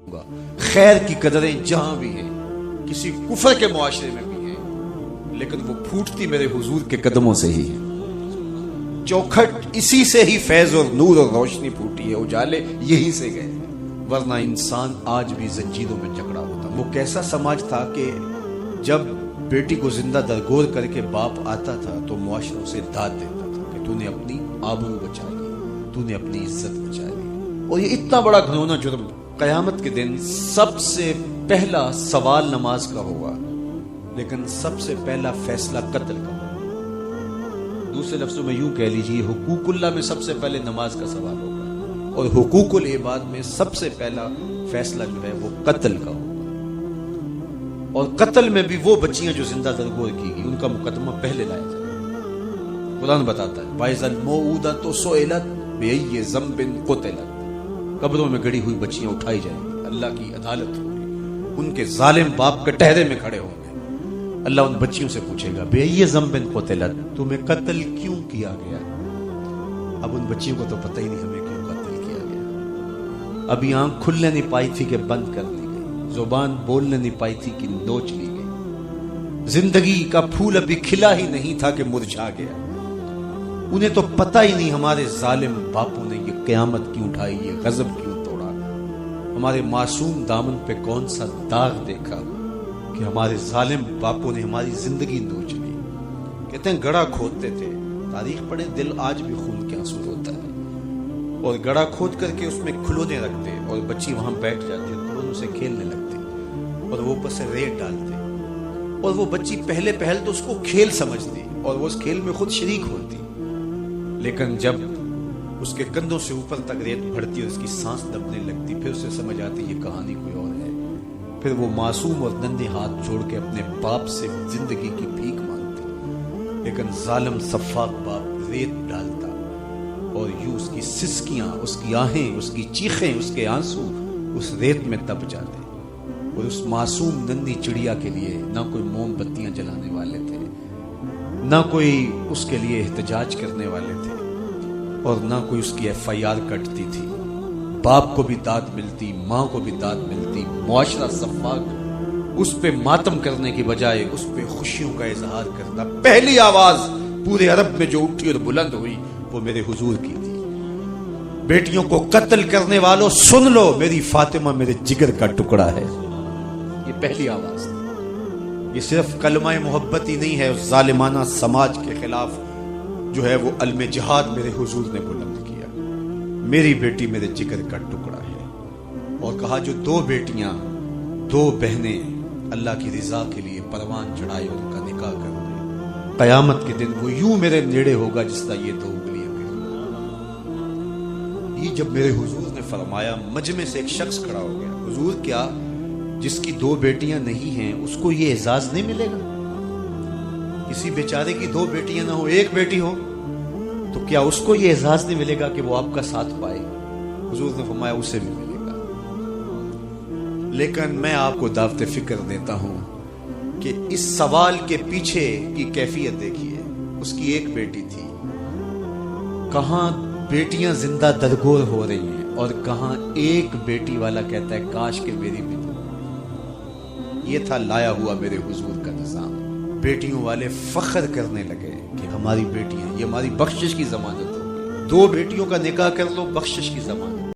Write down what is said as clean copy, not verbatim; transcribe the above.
خیر کی قدریں جہاں بھی ہیں، کسی کفر کے معاشرے میں بھی ہیں، لیکن وہ پھوٹتی میرے حضور کے قدموں سے ہی ہے۔ چوکھٹ اسی سے ہی فیض اور نور اور روشنی پھوٹی ہے، اجالے یہی سے گئے، ورنہ انسان آج بھی زنجیروں میں جکڑا ہوتا۔ وہ کیسا سماج تھا کہ جب بیٹی کو زندہ درگور کر کے باپ آتا تھا تو معاشرہ اسے داد دیتا تھا کہ تو نے اپنی آبرو بچا لی، تو نے اپنی عزت بچا لی۔ اور یہ اتنا بڑا گھنونا جرم، قیامت کے دن سب سے پہلا سوال نماز کا ہوگا، لیکن سب سے پہلا فیصلہ قتل کا ہوگا۔ دوسرے لفظوں میں یوں کہہ لیجیے، حقوق اللہ میں سب سے پہلے نماز کا سوال ہوگا، اور حقوق العباد میں سب سے پہلا فیصلہ جو ہے وہ قتل کا ہوگا۔ اور قتل میں بھی وہ بچیاں جو زندہ درگور کی گئی، ان کا مقدمہ پہلے لایا جائے گا۔ قرآن بتاتا ہے وَإِذَا الْمَوْءُودَةُ سُئِلَتْ بِأَيِّ ذَنبٍ قُتِلَتْ، قبروں میں گڑی ہوئی بچیاں اٹھائی جائیں گی، اللہ کی عدالت ہوگی، ان کے ظالم باپ کٹہرے میں کھڑے ہوں گے، اللہ ان بچیوں سے پوچھے گا بِأَيِّ ذَنبٍ قُتِلَتْ، تمہیں قتل کیوں کیا گیا؟ اب ان بچیوں کو تو پتہ ہی نہیں ہمیں کیوں قتل کیا گیا۔ ابھی آنکھ کھلنے نہیں پائی تھی کہ بند کر دی گئی، زبان بولنے نہیں پائی تھی کہ نوچ لی گئی، زندگی کا پھول ابھی کھلا ہی نہیں تھا کہ مرجھا گیا۔ انہیں تو پتہ ہی نہیں ہمارے ظالم باپوں نے یہ قیامت کیوں اٹھائی، یہ غضب کیوں توڑا، ہمارے معصوم دامن پہ کون سا داغ دیکھا کہ ہمارے ظالم باپوں نے ہماری زندگی نوچ لی۔ کہتے ہیں گڑھا کھودتے تھے، تاریخ پڑھے، دل آج بھی خون کے آنسو روتا ہے، اور گڑھا کھود کر کے اس میں کھلونے رکھتے اور بچی وہاں بیٹھ جاتی اور کھلونوں سے کھیلنے لگتے اور وہ اوپر سے ریت ڈالتے، اور وہ بچی پہلے پہل تو اس کو کھیل سمجھتی اور وہ اس کھیل میں خود شریک ہوتی، لیکن جب اس کے کندھوں سے اوپر تک ریت بڑھتی اور اس کی سانس دبنے لگتی، پھر اسے سمجھ آتی یہ کہانی کوئی اور ہے۔ پھر وہ معصوم اور ننھے ہاتھ جوڑ کے اپنے باپ سے زندگی کی بھیک مانگتی، لیکن ظالم سفاک باپ ریت ڈالتا اور یوں اس کی سسکیاں، اس کی آہیں، اس کی چیخیں، اس کے آنسو اس ریت میں دب جاتے، اور اس معصوم ننھی چڑیا کے لیے نہ کوئی موم بتیاں جلانے والے تھے، نہ کوئی اس کے لیے احتجاج کرنے والے تھے، اور نہ کوئی اس کی FIR کٹتی تھی۔ باپ کو بھی داد ملتی، ماں کو بھی داد ملتی، معاشرہ سفاک اس پہ ماتم کرنے کی بجائے اس پہ خوشیوں کا اظہار کرتا۔ پہلی آواز پورے عرب میں جو اٹھی اور بلند ہوئی وہ میرے حضور کی تھی، بیٹیوں کو قتل کرنے والوں سن لو، میری فاطمہ میرے جگر کا ٹکڑا ہے، یہ پہلی آواز تھی۔ یہ صرف کلمہ محبت ہی نہیں ہے، اس ظالمانہ سماج کے خلاف جو ہے وہ علم جہاد میرے حضور نے بلند کیا، میری بیٹی میرے جگر کا ٹکڑا ہے، اور کہا جو دو بیٹیاں، دو بہنیں اللہ کی رضا کے لیے پروان چڑھائے اور ان کا نکاح کر دے، قیامت کے دن وہ یوں میرے نیڑے ہوگا جس طرح یہ دو انگلیاں میری۔ یہ جب میرے حضور نے فرمایا، مجمع سے ایک شخص کھڑا ہو گیا، حضور کیا جس کی دو بیٹیاں نہیں ہیں اس کو یہ اعزاز نہیں ملے گا؟ کسی بیچارے کی دو بیٹیاں نہ ہو، ایک بیٹی ہو، تو کیا اس کو یہ اعزاز نہیں ملے گا کہ وہ آپ کا ساتھ پائے؟ حضور نے فرمایا اسے بھی ملے گا، لیکن میں آپ کو دعوت فکر دیتا ہوں کہ اس سوال کے پیچھے کی کیفیت دیکھیے۔ اس کی ایک بیٹی تھی، کہاں بیٹیاں زندہ درگور ہو رہی ہیں، اور کہاں ایک بیٹی والا کہتا ہے کاش کہ میری بھی۔ یہ تھا لایا ہوا میرے حضور کا نظام۔ بیٹیوں والے فخر کرنے لگے کہ ہماری بیٹیاں، یہ ہماری بخشش کی ضمانت ہوگی، دو بیٹیوں کا نکاح کر لو، بخشش کی ضمانت۔